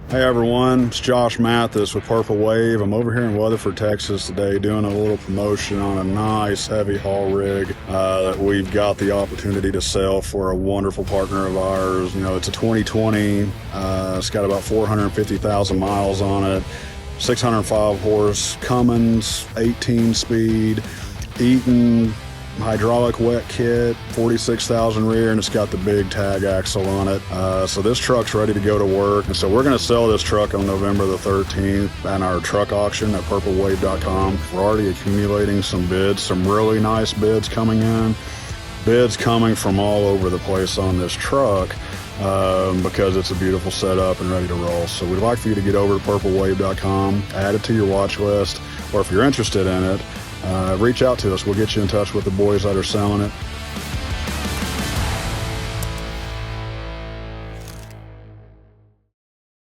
Hey everyone, it's Josh Mathis with Purple Wave. I'm over here in Weatherford, Texas today doing a little promotion on a nice heavy haul rig that we've got the opportunity to sell for a wonderful partner of ours. You know, it's a 2020. It's got about 450,000 miles on it, 605 horse Cummins, 18 speed, Eaton hydraulic wet kit, 46,000 rear, and it's got the big tag axle on it. So this truck's ready to go to work. And so we're going to sell this truck on November the 13th at our truck auction at purplewave.com. We're already accumulating some bids, some really nice bids coming in. Bids coming from all over the place on this truck because it's a beautiful setup and ready to roll. So we'd like for you to get over to purplewave.com, add it to your watch list, or if you're interested in it, reach out to us. We'll get you in touch with the boys that are selling it.